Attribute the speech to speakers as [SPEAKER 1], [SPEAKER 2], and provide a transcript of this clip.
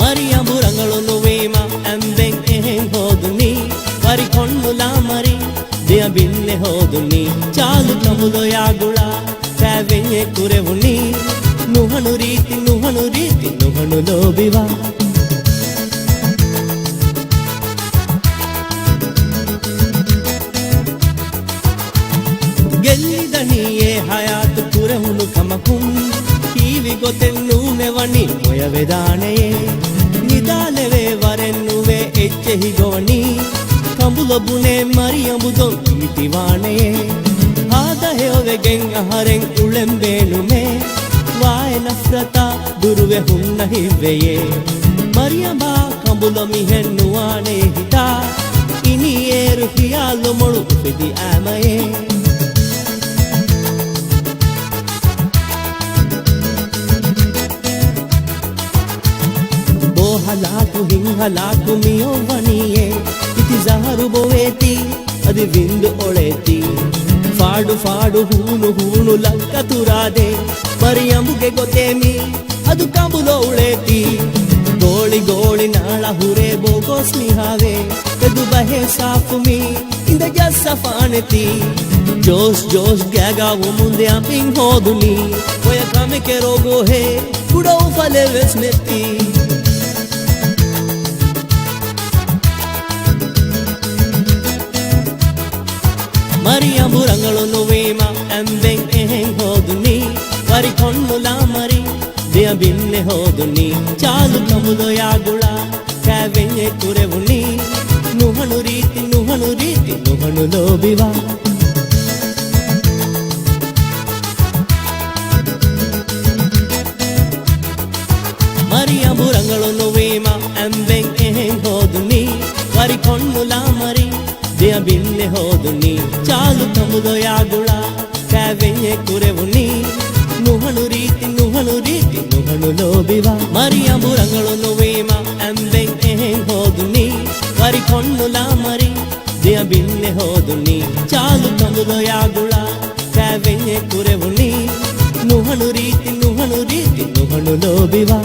[SPEAKER 1] Mariambu rangalunu veema amben ehen hoduni wari konnula mari deya binne hoduni chalu kamulo yagula savenye kurevuni nuhanu riti nuhanu lobiwa ಗೆಲ್ಲಿದನಿಯೇ ಹಯಾತು ಕುರಹುನು ಕಮಕುಂ kiwi ಗೊತೆನ್ನು ನೆವನಿ ಒಯವೆದಾನೆಯೇ ನಿದಾಲೆವೆ ವರೆನ್ನುವೆ ಎಚ್ಚೆಹಿ ಗೋವನಿ ಕಂಬುಲೊಬುನೆ ಮರಿಯಂಬುದೊಂ ಕೀತಿವಾನೆಯೇ ಆದಹೆಯೊವೆ ಗೆಂಗ ಹರೆಂ ಉಳೆಂಬೇನುಮೆ ವಾಯ ನಫ್ರತ ದುರುವೆ ಹುನ್ನ ಹಿವ್ವೆಯೇ ಮರಿಯಂಬಾ ಕಂಬುಲ ಮಿಹೆನ್ನುವಾನೆ ಹಿತಾ ಇನಿಯೇರು ಹಿಯಾಲು ಮೊಳು ಫಿದಿ ಆಮಯೇ halaku hingalaku miyovaniye iti zaharu boveti adi vindu oleti faadu hunu lakkaturade mariyambuge gotemi adu kambulo uleti goli nala hure bogo snihave edu bahe saafumi inda jassafaneti jos gaga munde amping hoduni oya kameke rogo he kudo fale vesneti Mariambu rangalunu veema amben ehen hoduni wari konnula mari deya binne hoduni chalu kamulo yagula savenye kurevuni nuhanu riti nuhanu lobiwa Mariambu rangalunu veema amben ehen hoduni wari konnula mari deya binne hoduni chalu kamulo yagula savenye kurevuni nuhanu riti nuhanu lobiwa Mariambu rangalunu veema amben ehen hoduni wari konnula mari deya binne hoduni chalu kamulo yagula savenye kurevuni nuhanu riti nuhanu lobiwa